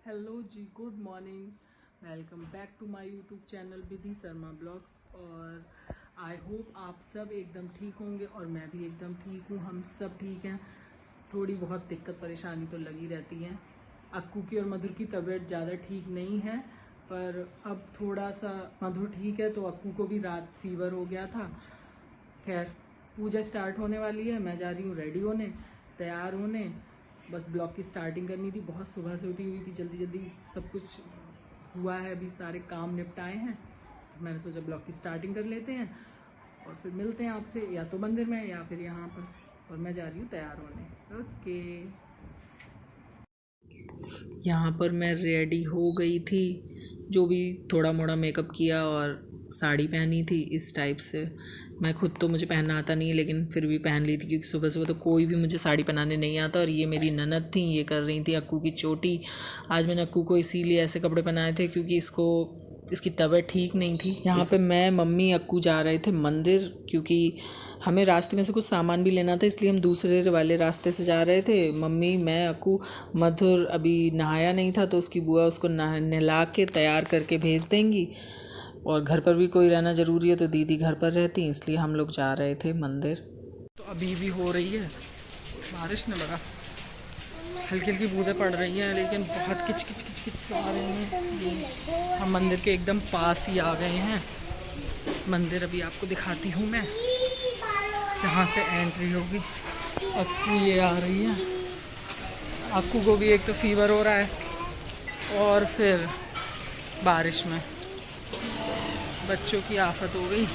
Hello ji, good morning. Welcome back to my YouTube channel Vidhi Sharma blogs. और I hope आप सब एकदम ठीक होंगे और मैं भी एकदम ठीक हूँ। हम सब ठीक हैं। थोड़ी बहुत दिक्कत परेशानी तो लगी रहती है। अक्कू की और मधुर की तबीयत ज़्यादा ठीक नहीं है, पर अब थोड़ा सा मधुर ठीक है। तो अक्कू को भी रात फीवर हो गया था। खैर, पूजा स्टार्ट होने वाली है। मैं जा रही हूँ रेडी होने, तैयार होने। बस ब्लॉग की स्टार्टिंग करनी थी। बहुत सुबह से उठी हुई थी, जल्दी जल्दी सब कुछ हुआ है, अभी सारे काम निपटाए हैं। मैंने सोचा ब्लॉग की स्टार्टिंग कर लेते हैं और फिर मिलते हैं आपसे, या तो मंदिर में या फिर यहाँ पर। और मैं जा रही हूँ तैयार होने। ओके, यहाँ पर मैं रेडी हो गई थी। जो भी थोड़ा मोड़ा मेकअप किया और साड़ी पहनी थी इस टाइप से। मैं खुद तो मुझे पहनना आता नहीं है, लेकिन फिर भी पहन ली थी क्योंकि सुबह सुबह तो कोई भी मुझे साड़ी पहनाने नहीं आता। और ये मेरी ननद थी, ये कर रही थी अक्कू की चोटी। आज मैंने अक्कू को इसीलिए ऐसे कपड़े पहनाए थे क्योंकि इसकी तबीयत ठीक नहीं थी। यहाँ पे मैं, मम्मी, अक्कू जा रहे थे मंदिर, क्योंकि हमें रास्ते में से कुछ सामान भी लेना था, इसलिए हम दूसरे वाले रास्ते से जा रहे थे। मम्मी, मैं, अक्कू। मधुर अभी नहाया नहीं था तो उसकी बुआ उसको नहला के तैयार करके भेज देंगी। और घर पर भी कोई रहना ज़रूरी है तो दीदी घर पर रहती, इसलिए हम लोग जा रहे थे मंदिर। तो अभी भी हो रही है बारिश ने लगा, हल्की हल्की बूंदें पड़ रही हैं, लेकिन बहुत किच किच किच किच आ रहे हैं। हम मंदिर के एकदम पास ही आ गए हैं। मंदिर अभी आपको दिखाती हूँ मैं, जहाँ से एंट्री होगी। अक्कू ये आ रही है। अक्कू को भी एक तो फीवर हो रहा है और फिर बारिश में बच्चों की आफत हो गई।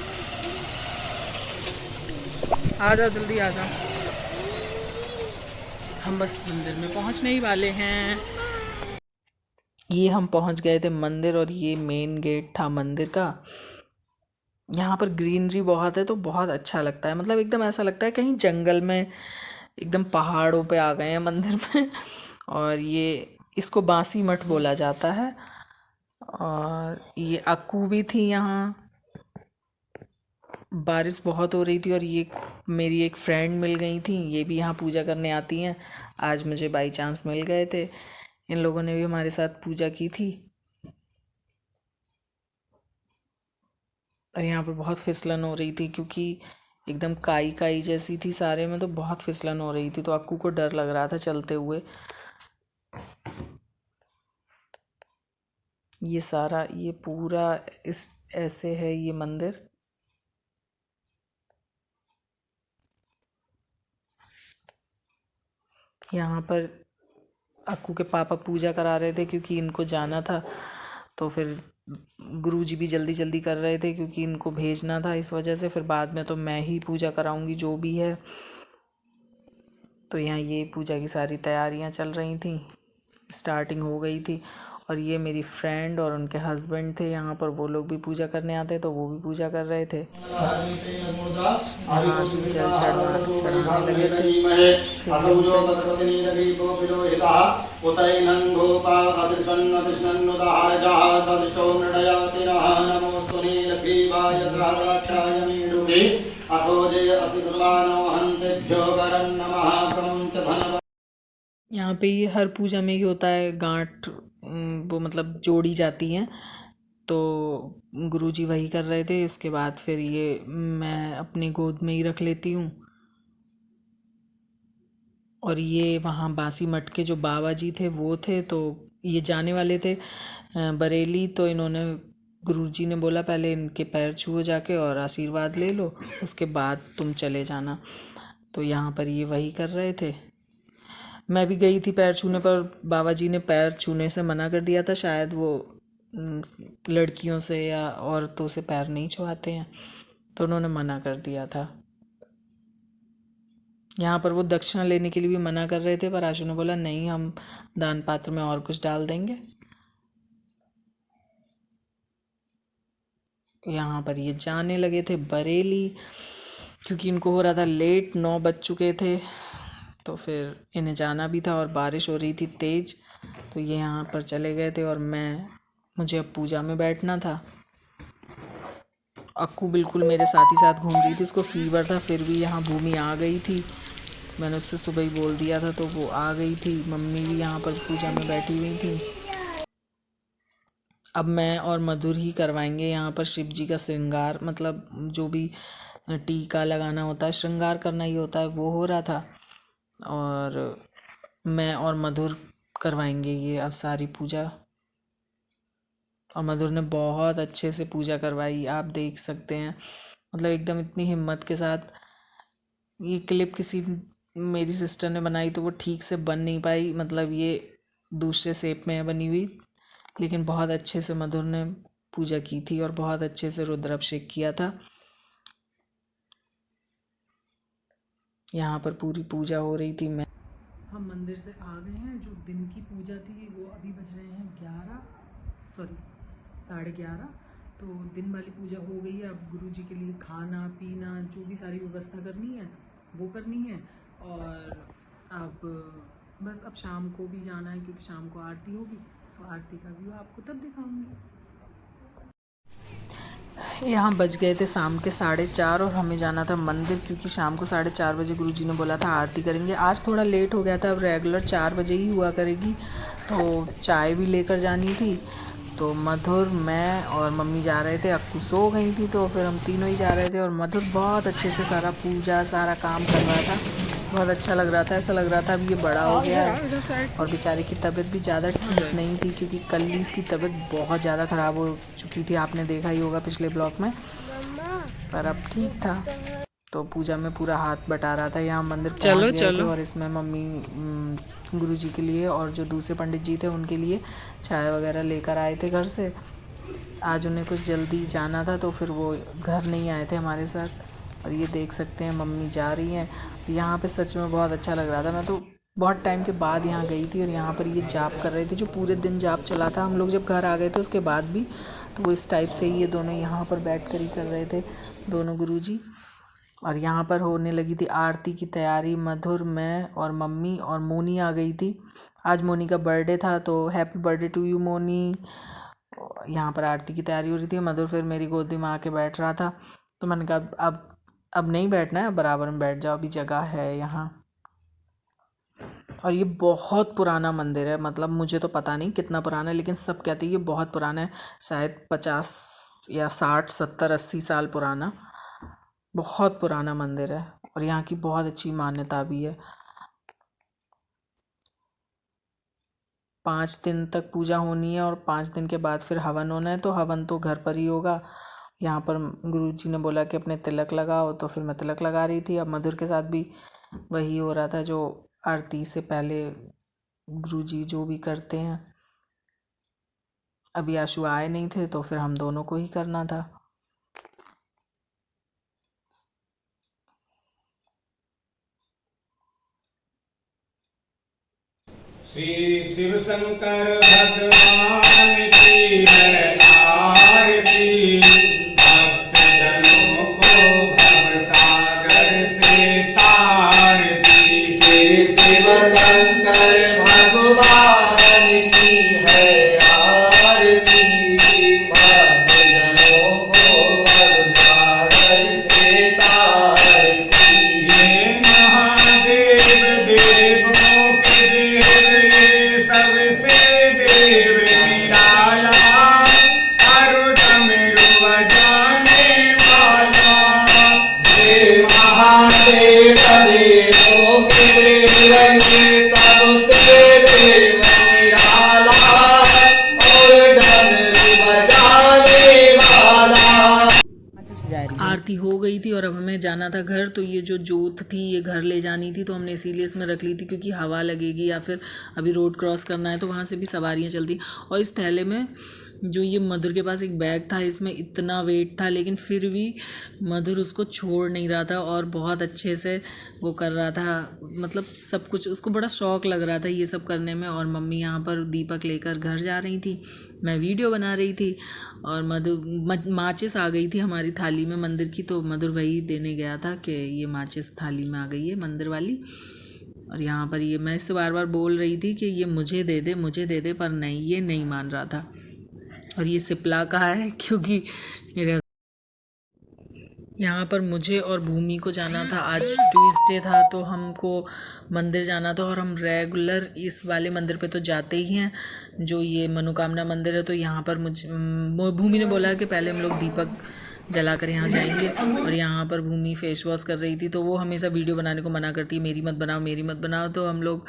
आ जाओ, जल्दी आ जाओ। हम बस मंदिर में पहुंचने ही वाले हैं। ये हम पहुंच गए थे मंदिर और ये मेन गेट था मंदिर का। यहाँ पर ग्रीनरी बहुत है तो बहुत अच्छा लगता है। मतलब एकदम ऐसा लगता है कहीं जंगल में, एकदम पहाड़ों पे आ गए हैं मंदिर में। और ये इसको बांसी मठ बोला जाता है। और ये अक्कू भी थी यहाँ। बारिश बहुत हो रही थी और ये मेरी एक फ्रेंड मिल गई थी, ये भी यहाँ पूजा करने आती हैं। आज मुझे बाई चांस मिल गए थे। इन लोगों ने भी हमारे साथ पूजा की थी। और यहाँ पर बहुत फिसलन हो रही थी क्योंकि एकदम काई काई जैसी थी सारे में, तो बहुत फिसलन हो रही थी। तो अक्कू को डर लग रहा था चलते हुए। ये सारा, ये पूरा इस ऐसे है ये मंदिर। यहाँ पर अक्कू के पापा पूजा करा रहे थे क्योंकि इनको जाना था। तो फिर गुरुजी भी जल्दी जल्दी कर रहे थे क्योंकि इनको भेजना था, इस वजह से। फिर बाद में तो मैं ही पूजा कराऊंगी जो भी है। तो यहाँ ये पूजा की सारी तैयारियाँ चल रही थी, स्टार्टिंग हो गई थी। और ये मेरी फ्रेंड और उनके हस्बैंड थे यहाँ पर, वो लोग भी पूजा करने आते तो वो भी पूजा कर रहे थे। यहाँ जल चढ़ाने लगे थे शिवलिंग पे। यहाँ पे ये हर पूजा में ही होता है, गांठ वो मतलब जोड़ी जाती हैं। तो गुरुजी वही कर रहे थे। उसके बाद फिर ये मैं अपनी गोद में ही रख लेती हूँ। और ये वहाँ बांसी मठ के जो बाबा जी थे वो थे, तो ये जाने वाले थे बरेली। तो इन्होंने, गुरुजी ने बोला पहले इनके पैर छुओ जाके और आशीर्वाद ले लो, उसके बाद तुम चले जाना। तो यहाँ पर ये वही कर रहे थे। मैं भी गई थी पैर छूने पर, बाबा जी ने पैर छूने से मना कर दिया था। शायद वो लड़कियों से या औरतों से पैर नहीं छुआते हैं, तो उन्होंने मना कर दिया था। यहाँ पर वो दक्षिणा लेने के लिए भी मना कर रहे थे, पर आशु ने बोला नहीं, हम दान पात्र में और कुछ डाल देंगे। यहाँ पर ये जाने लगे थे बरेली क्योंकि इनको हो रहा था लेट, 9 बज चुके थे। तो फिर इन्हें जाना भी था और बारिश हो रही थी तेज़, तो ये यहाँ पर चले गए थे। और मुझे अब पूजा में बैठना था। अक्कू बिल्कुल मेरे साथ ही साथ घूम रही थी, उसको फीवर था, फिर भी यहाँ भूमि आ गई थी। मैंने उससे सुबह ही बोल दिया था तो वो आ गई थी। मम्मी भी यहाँ पर पूजा में बैठी हुई थी। अब मैं और मधुर ही करवाएंगे यहाँ पर शिव जी का श्रृंगार, मतलब जो भी टीका लगाना होता है, श्रृंगार करना ही होता है, वो हो रहा था। और मैं और मधुर करवाएंगे ये अब सारी पूजा। और मधुर ने बहुत अच्छे से पूजा करवाई, आप देख सकते हैं, मतलब एकदम इतनी हिम्मत के साथ। ये क्लिप किसी मेरी सिस्टर ने बनाई तो वो ठीक से बन नहीं पाई, मतलब ये दूसरे शेप में है बनी हुई, लेकिन बहुत अच्छे से मधुर ने पूजा की थी और बहुत अच्छे से रुद्राभिषेक किया था। यहाँ पर पूरी पूजा हो रही थी। मैं हम मंदिर से आ गए हैं। जो दिन की पूजा थी वो अभी बज रहे हैं 11:30। तो दिन वाली पूजा हो गई है। अब गुरु जी के लिए खाना पीना जो भी सारी व्यवस्था करनी है वो करनी है। और अब बस अब शाम को भी जाना है, क्योंकि शाम को आरती होगी, तो आरती का व्यू आपको तब दिखाऊंगी। यहाँ बज गए थे शाम के 4:30 और हमें जाना था मंदिर, क्योंकि शाम को 4:30 गुरुजी ने बोला था आरती करेंगे। आज थोड़ा लेट हो गया था, अब रेगुलर 4 बजे ही हुआ करेगी, तो चाय भी लेकर जानी थी। तो मधुर, मैं और मम्मी जा रहे थे। अक्कू सो गई थी, तो फिर हम तीनों ही जा रहे थे। और मधुर बहुत अच्छे से सारा पूजा सारा काम कर रहा था, बहुत अच्छा लग रहा था। ऐसा लग रहा था अब ये बड़ा हो गया है। और बेचारे की तबीयत भी ज़्यादा ठीक नहीं थी, क्योंकि कल ही इसकी तबीयत बहुत ज़्यादा ख़राब हो चुकी थी, आपने देखा ही होगा पिछले ब्लॉग में। पर अब ठीक था। तो पूजा में पूरा हाथ बटा रहा था। यहाँ मंदिर पहुँच गए थे और इसमें मम्मी गुरु जी के लिए और जो दूसरे पंडित जी थे उनके लिए चाय वगैरह लेकर आए थे घर से। आज उन्हें कुछ जल्दी जाना था, तो फिर वो घर नहीं आए थे हमारे साथ। और ये देख सकते हैं मम्मी जा रही हैं। यहाँ पे सच में बहुत अच्छा लग रहा था। मैं तो बहुत टाइम के बाद यहाँ गई थी और यहाँ पर ये जाप कर रहे थे, जो पूरे दिन जाप चला था। हम लोग जब घर आ गए थे उसके बाद भी, तो वो इस टाइप से ही ये दोनों यहाँ पर बैठ कर ही कर रहे थे, दोनों गुरुजी। और यहाँ पर होने लगी थी आरती की तैयारी। मधुर, मैं और मम्मी और मोनी आ गई थी। आज मोनी का बर्थडे था, तो happy birthday to you Moni. यहाँ पर आरती की तैयारी हो रही थी। मधुर फिर मेरी गोदी में आके बैठ रहा था, तो मैंने कहा अब नहीं बैठना है, बराबर में बैठ जाओ, अभी जगह है यहाँ। और ये बहुत पुराना मंदिर है, मतलब मुझे तो पता नहीं कितना पुराना है, लेकिन सब कहते हैं ये बहुत पुराना है, शायद 50 या 60 70 80 साल पुराना। बहुत पुराना मंदिर है और यहाँ की बहुत अच्छी मान्यता भी है। 5 दिन तक पूजा होनी है और 5 दिन के बाद फिर हवन होना है। तो हवन तो घर पर ही होगा। यहाँ पर गुरु जी ने बोला कि अपने तिलक लगाओ, तो फिर मैं तिलक लगा रही थी। अब मधुर के साथ भी वही हो रहा था जो आरती से पहले गुरु जी जो भी करते हैं। अभी आशु आए नहीं थे, तो फिर हम दोनों को ही करना था। श्री शिव शंकर भगवान की है आरती, भक्तजनों को भवसागर से तारती। श्री शिव शंकर भगवान की है आरती, भक्तजनों को भवसागर से तारती। ये महादेव देवों के देव, सबसे देव निराला, अरु डमरू बजाने वाला। हे महादेव देवों के देव, सबसे देव निराला, और डमरू बजाने वाला। आरती हो गई थी और अब हमें जाना था घर। तो ये जो जोत थी ये घर ले जानी थी, तो हमने इसीलिए इसमें रख ली थी, क्योंकि हवा लगेगी या फिर अभी रोड क्रॉस करना है तो वहाँ से भी सवारियाँ चलती। और इस थैले में जो ये मधुर के पास एक बैग था, इसमें इतना वेट था, लेकिन फिर भी मधुर उसको छोड़ नहीं रहा था और बहुत अच्छे से वो कर रहा था। मतलब सब कुछ उसको बड़ा शौक लग रहा था ये सब करने में। और मम्मी यहाँ पर दीपक लेकर घर जा रही थी, मैं वीडियो बना रही थी। और माचिस आ गई थी हमारी थाली में मंदिर की, तो मधुर वही देने गया था कि ये माचिस थाली में आ गई है मंदिर वाली। और यहाँ पर ये मैं इससे बार बार बोल रही थी कि ये मुझे दे दे मुझे दे दे, पर नहीं, ये नहीं मान रहा था। और ये सिपला का है, क्योंकि मेरे यहाँ पर मुझे और भूमि को जाना था। आज ट्यूसडे था तो हमको मंदिर जाना था, और हम रेगुलर इस वाले मंदिर पे तो जाते ही हैं, जो ये मनोकामना मंदिर है। तो यहाँ पर भूमि ने बोला कि पहले हम लोग दीपक जलाकर यहाँ जाएंगे, और यहाँ पर भूमि फेस वॉश कर रही थी, तो वो हमेशा वीडियो बनाने को मना करती है, मेरी मत बनाओ मेरी मत बनाओ। तो हम लोग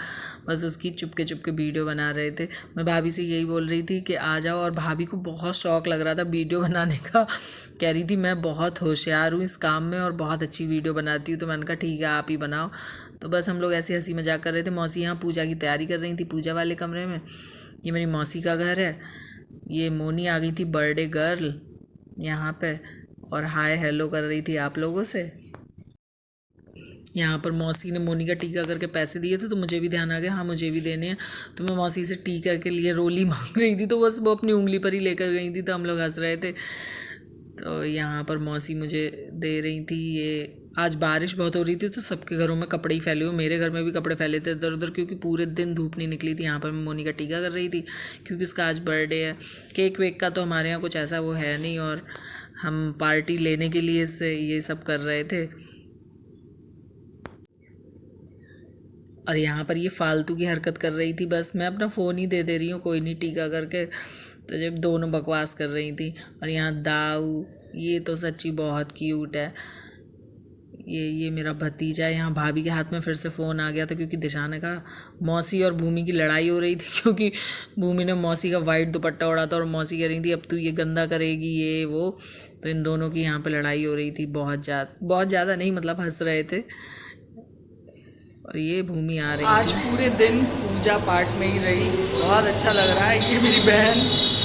बस उसकी चुपके चुपके वीडियो बना रहे थे। मैं भाभी से यही बोल रही थी कि आ जाओ, और भाभी को बहुत शौक लग रहा था वीडियो बनाने का। कह रही थी मैं बहुत होशियार हूँ इस काम में और बहुत अच्छी वीडियो बनाती हूँ। तो मैंने कहा ठीक है आप ही बनाओ। तो बस हम लोग ऐसे हंसी मजाक कर रहे थे। मौसी यहाँ पूजा की तैयारी कर रही थी पूजा वाले कमरे में। ये मेरी मौसी का घर है। ये मोनी आ गई थी बर्थडे गर्ल यहाँ पे, और हाय हेलो कर रही थी आप लोगों से। यहाँ पर मौसी ने मोनी का टीका करके पैसे दिए थे, तो मुझे भी ध्यान आ गया हाँ मुझे भी देने हैं। तो मैं मौसी से टीका के लिए रोली मांग रही थी, तो बस वो अपनी उंगली पर ही लेकर गई थी, तो हम लोग हंस रहे थे। तो यहाँ पर मौसी मुझे दे रही थी ये। आज बारिश बहुत हो रही थी तो सबके घरों में कपड़े ही फैले हुए, मेरे घर में भी कपड़े फैले थे इधर उधर, क्योंकि पूरे दिन धूप नहीं निकली थी। यहाँ पर मैं मोनी का टीका कर रही थी क्योंकि उसका आज बर्थडे है। केक वेक का तो हमारे यहाँ कुछ ऐसा वो है नहीं, और हम पार्टी लेने के लिए से ये सब कर रहे थे। और यहाँ पर ये फालतू की हरकत कर रही थी, बस मैं अपना फ़ोन ही दे रही हूँ कोई नहीं टीका करके। तो जब दोनों बकवास कर रही थी। और यहाँ दाऊ, ये तो सच्ची बहुत क्यूट है। ये मेरा भतीजा है। यहाँ भाभी के हाथ में फिर से फ़ोन आ गया था क्योंकि दिशा ने कहा, मौसी और भूमि की लड़ाई हो रही थी क्योंकि भूमि ने मौसी का वाइट दुपट्टा ओढ़ा था और मौसी कह रही थी अब तू ये गंदा करेगी ये वो। तो इन दोनों की यहाँ पे लड़ाई हो रही थी बहुत ज़्यादा नहीं, मतलब हंस रहे थे। और ये भूमि आ रही आज पूरे दिन पूजा पाठ में ही रही, बहुत अच्छा लग रहा है। ये मेरी बहन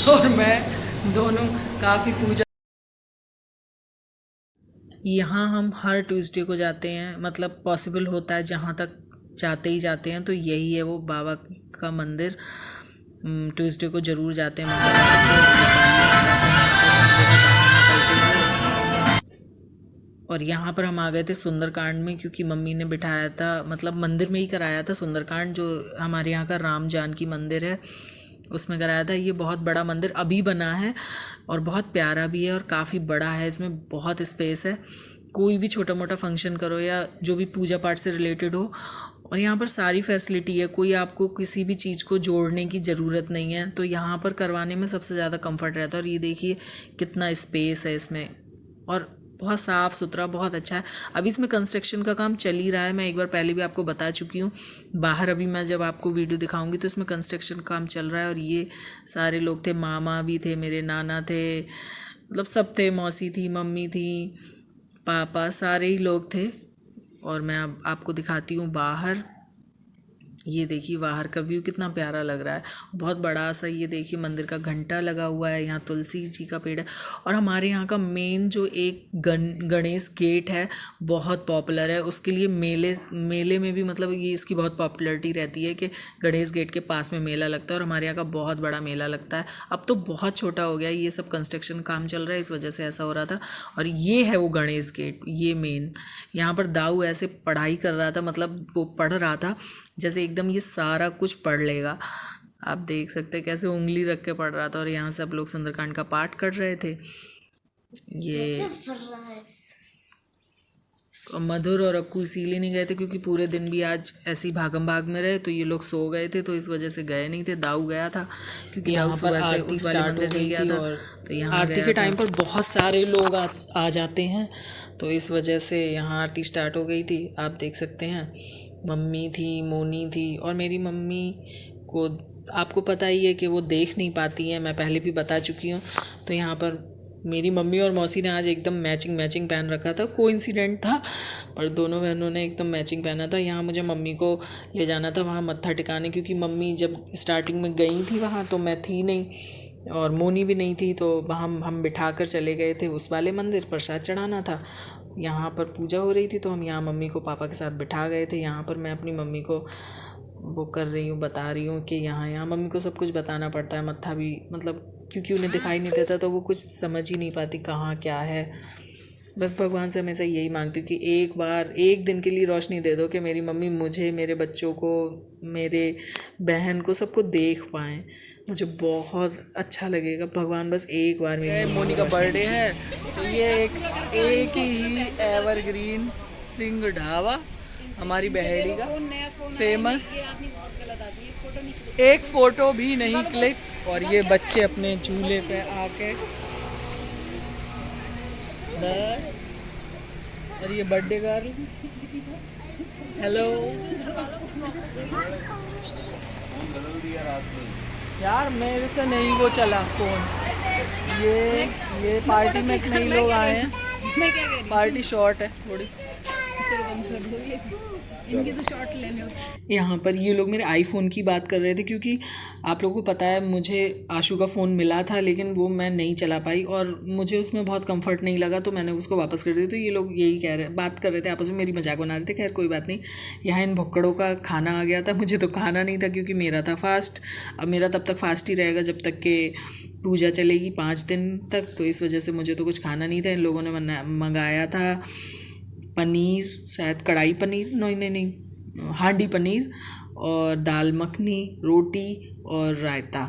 और मैं दोनों काफ़ी पूजा। यहाँ हम हर ट्यूसडे को जाते हैं, मतलब पॉसिबल होता है जहाँ तक जाते ही जाते हैं। तो यही है वो बाबा का मंदिर। ट्यूसडे को ज़रूर जाते हैं मंगलवार को। और ये काली माता का यहाँ पर मंदिर है बाहर निकलते हुए। और यहाँ पर हम आ गए थे सुंदरकांड में क्योंकि मम्मी ने बिठाया था, मतलब मंदिर में ही कराया था सुंदरकांड, जो हमारे यहाँ का राम जानकी मंदिर है उसमें कराया था। ये बहुत बड़ा मंदिर अभी बना है और बहुत प्यारा भी है और काफ़ी बड़ा है। इसमें बहुत स्पेस है, कोई भी छोटा मोटा फंक्शन करो या जो भी पूजा पाठ से रिलेटेड हो, और यहाँ पर सारी फैसिलिटी है। कोई आपको किसी भी चीज़ को जोड़ने की ज़रूरत नहीं है, तो यहाँ पर करवाने में सबसे ज़्यादा कंफर्ट रहता है। और ये देखिए कितना स्पेस है इसमें, और बहुत साफ़ सुथरा, बहुत अच्छा है। अभी इसमें कंस्ट्रक्शन का काम चल ही रहा है, मैं एक बार पहले भी आपको बता चुकी हूँ। बाहर अभी मैं जब आपको वीडियो दिखाऊंगी तो इसमें कंस्ट्रक्शन काम चल रहा है। और ये सारे लोग थे, मामा भी थे, मेरे नाना थे, मतलब सब थे, मौसी थी, मम्मी थी, पापा, सारे ही लोग थे। और मैं अब आपको दिखाती हूँ बाहर। ये देखिए बाहर का व्यू कितना प्यारा लग रहा है, बहुत बड़ा सा। ये देखिए मंदिर का घंटा लगा हुआ है, यहाँ तुलसी जी का पेड़ है। और हमारे यहाँ का मेन जो एक गणेश गेट है बहुत पॉपुलर है। उसके लिए मेले में भी, मतलब ये इसकी बहुत पॉपुलैरिटी रहती है कि गणेश गेट के पास में मेला लगता है। और हमारे यहाँ का बहुत बड़ा मेला लगता है। अब तो बहुत छोटा हो गया, ये सब कंस्ट्रक्शन काम चल रहा है, इस वजह से ऐसा हो रहा था। और ये है वो गणेश गेट, ये मेन। यहाँ पर दाऊ ऐसे पढ़ाई कर रहा था, मतलब वो पढ़ रहा था जैसे एकदम ये सारा कुछ पढ़ लेगा। आप देख सकते हैं कैसे उंगली रख के पढ़ रहा था। और यहाँ सब लोग सुंदरकांड का पाठ कर रहे थे। ये मधुर और अक्कू इसीलिए नहीं गए थे क्योंकि पूरे दिन भी आज ऐसी भागम भाग में रहे, तो ये लोग सो गए थे, तो इस वजह से गए नहीं थे। दाऊ गया था क्योंकि दाऊ सुबह से उस वाले मंदिर नहीं गया था। तो यहाँ आरती के टाइम पर बहुत सारे लोग आ जाते हैं, तो इस वजह से यहाँ आरती स्टार्ट हो गई थी। आप देख सकते हैं मम्मी थी, मोनी थी, और मेरी मम्मी को आपको पता ही है कि वो देख नहीं पाती हैं, मैं पहले भी बता चुकी हूँ। तो यहाँ पर मेरी मम्मी और मौसी ने आज एकदम मैचिंग पहन रखा था, कोइंसिडेंट था, पर दोनों बहनों ने एकदम मैचिंग पहना था। यहाँ मुझे मम्मी को ले जाना था वहाँ मत्था टिकाने, क्योंकि मम्मी जब स्टार्टिंग में गई थी वहाँ तो मैं थी नहीं और मोनी भी नहीं थी, तो वहाँ हम बिठा कर चले गए थे उस वाले मंदिर, प्रसाद चढ़ाना था। यहाँ पर पूजा हो रही थी तो हम यहाँ मम्मी को पापा के साथ बिठा गए थे। यहाँ पर मैं अपनी मम्मी को वो कर रही हूँ, बता रही हूँ कि यहाँ मम्मी को सब कुछ बताना पड़ता है, मत्था भी, मतलब क्योंकि उन्हें दिखाई नहीं देता तो वो कुछ समझ ही नहीं पाती कहाँ क्या है। बस भगवान से हमेशा यही मांगती हूँ कि एक बार, एक दिन के लिए रोशनी दे दो कि मेरी मम्मी मुझे, मेरे बच्चों को, मेरे बहन को, सबको देख पाएँ। मुझे बहुत अच्छा लगेगा, भगवान बस एक बार मेरी मोनी का बर्थडे है तो ये एक ही एवरग्रीन सिंह ढाबा हमारी बहेड़ी का फेमस, एक फ़ोटो भी नहीं क्लिक। और ये बच्चे अपने झूले पे आके बस, और ये बर्थडे गर्ल हेलो यार मेरे से नहीं वो चला फोन, ये पार्टी में नए लोग आए हैं, पार्टी शॉर्ट है थोड़ी, इनकी तो शॉर्ट ले लो। यहाँ पर ये लोग मेरे आईफोन की बात कर रहे थे, क्योंकि आप लोगों को पता है मुझे आशु का फ़ोन मिला था लेकिन वो मैं नहीं चला पाई और मुझे उसमें बहुत कंफर्ट नहीं लगा तो मैंने उसको वापस कर दिया। तो ये लोग यही बात कर रहे थे आपस में, मेरी मजाक बना रहे थे। खैर कोई बात नहीं। यहाँ इन भुक्कड़ों का खाना आ गया था, मुझे तो खाना नहीं था क्योंकि मेरा था फास्ट। अब मेरा तब तक फास्ट ही रहेगा जब तक कि पूजा चलेगी 5 दिन तक, तो इस वजह से मुझे तो कुछ खाना नहीं था। इन लोगों ने मंगाया था पनीर, शायद कढ़ाई पनीर, नहीं हांडी पनीर, और दाल मखनी, रोटी और रायता।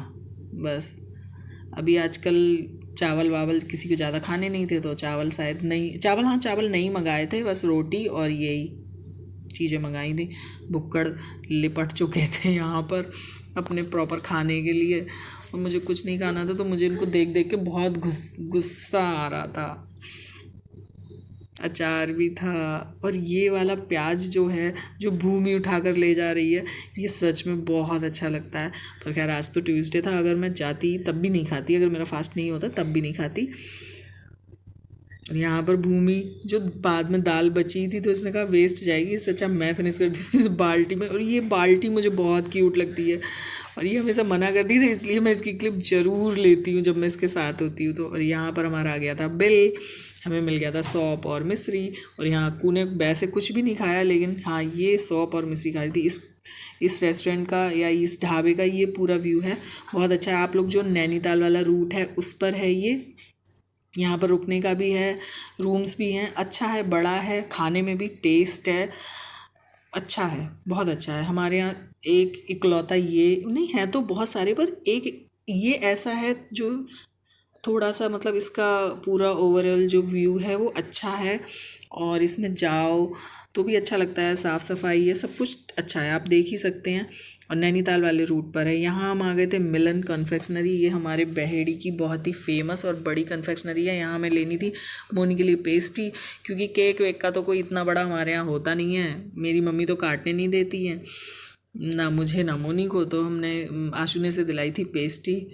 बस अभी आजकल चावल वावल किसी को ज़्यादा खाने नहीं थे तो चावल शायद नहीं, चावल नहीं मंगाए थे, बस रोटी और यही चीज़ें मंगाई थी। भुक्कड़ लिपट चुके थे यहाँ पर अपने प्रॉपर खाने के लिए और मुझे कुछ नहीं खाना था, तो मुझे इनको देख देख के बहुत गुस्सा आ रहा था। अचार भी था और ये वाला प्याज जो है जो भूमि उठाकर ले जा रही है, ये सच में बहुत अच्छा लगता है। पर खैर आज तो ट्यूसडे था, अगर मैं जाती तब भी नहीं खाती, अगर मेरा फास्ट नहीं होता तब भी नहीं खाती। और यहाँ पर भूमि जो बाद में दाल बची थी तो इसने कहा वेस्ट जाएगी, इससे अच्छा मैं फिनिश कर दी थी इस बाल्टी में। और ये बाल्टी मुझे बहुत क्यूट लगती है और ये हमेशा मना करती थी, इसलिए मैं इसकी क्लिप ज़रूर लेती हूँ जब मैं इसके साथ होती हूँ तो। और यहाँ पर हमारा आ गया था बिल, हमें मिल गया था सौंप और मिश्री। और यहाँ कू ने वैसे कुछ भी नहीं खाया, लेकिन हाँ ये सौंप और मिश्री खाई थी। इस रेस्टोरेंट का या इस ढाबे का ये पूरा व्यू है, बहुत अच्छा है। आप लोग जो नैनीताल वाला रूट है उस पर है ये, यहाँ पर रुकने का भी है, रूम्स भी हैं, अच्छा है, बड़ा है, खाने में भी टेस्ट है, अच्छा है, बहुत अच्छा है। हमारे यहाँ एक इकलौता ये नहीं है तो बहुत सारे, पर एक ये ऐसा है जो थोड़ा सा मतलब इसका पूरा ओवरऑल जो व्यू है वो अच्छा है और इसमें जाओ तो भी अच्छा लगता है, साफ़ सफाई है, सब कुछ अच्छा है, आप देख ही सकते हैं। और नैनीताल वाले रूट पर है। यहाँ हम आ गए थे मिलन कन्फेक्शनरी, ये हमारे बहेड़ी की बहुत ही फेमस और बड़ी कन्फेक्शनरी है। यहाँ हमें लेनी थी मोनी के लिए पेस्ट्री, क्योंकि केक वेक का तो कोई इतना बड़ा हमारे यहाँ होता नहीं है, मेरी मम्मी तो काटने नहीं देती है ना मुझे ना मोनी को, तो हमने आशुने से दिलाई थी पेस्ट्री।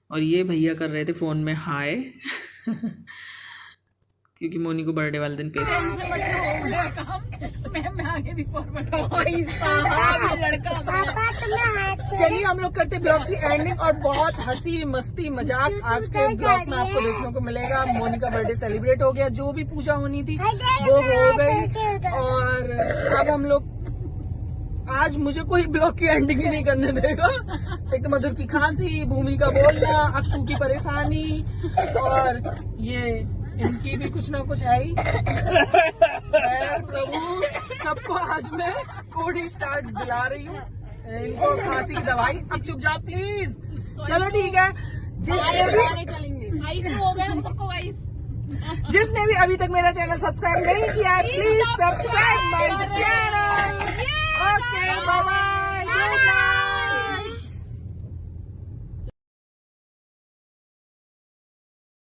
और ये भैया कर रहे थे फ़ोन में हाय क्योंकि मोनी को बर्थडे वाले दिन पेस्ट्री। चलिए हम लोग करते ब्लॉग की एंडिंग और बहुत हंसी मस्ती मजाक आज के ब्लॉग में आपको देखने को मिलेगा। मोनी का बर्थडे सेलिब्रेट हो गया, जो भी पूजा होनी थी वो हो गई। और अब हम लोग, आज मुझे कोई ब्लॉग की एंडिंग ही नहीं करने देगा। एक तो मधुर की खांसी, भूमि का बोलना, अक्कू की परेशानी और ये इनकी भी कुछ ना कुछ है ही। प्रभु सबको आज मैं कोडी स्टार्ट दिला रही हूँ, इनको खांसी की दवाई। अब चुप जाओ प्लीज। चलो ठीक है, जिसने भी अभी तक मेरा चैनल सब्सक्राइब नहीं किया है please subscribe my channel. Okay bye bye.